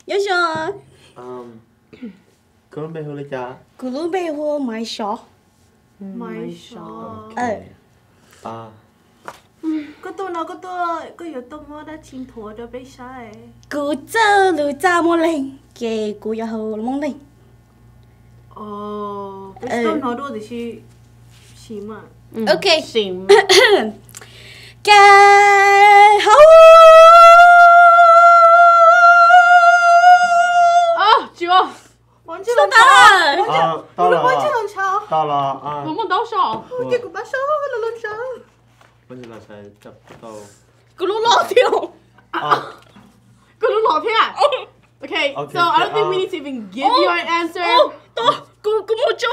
有啥？Cô bé hồ lấy cha. Cô lúc bé hồ mai sọ. Mai sọ. Có tôi nói có yếu tố mua đã chinh thua cho bé sai. Cô chơi lừa cha mua lên, kể cô yêu hồ mong lên. Bé tôi nói đôi thì xí mà. Ok. Xí. Cái hấu. Chưa. 王志龙潮，到了，王志龙潮，到了啊！我们到手。结果把手给龙潮。我就拿来จับ到。咕噜老跳。咕噜老片。Okay, so I don't think we need to even give you an answer. 咕咕木椒。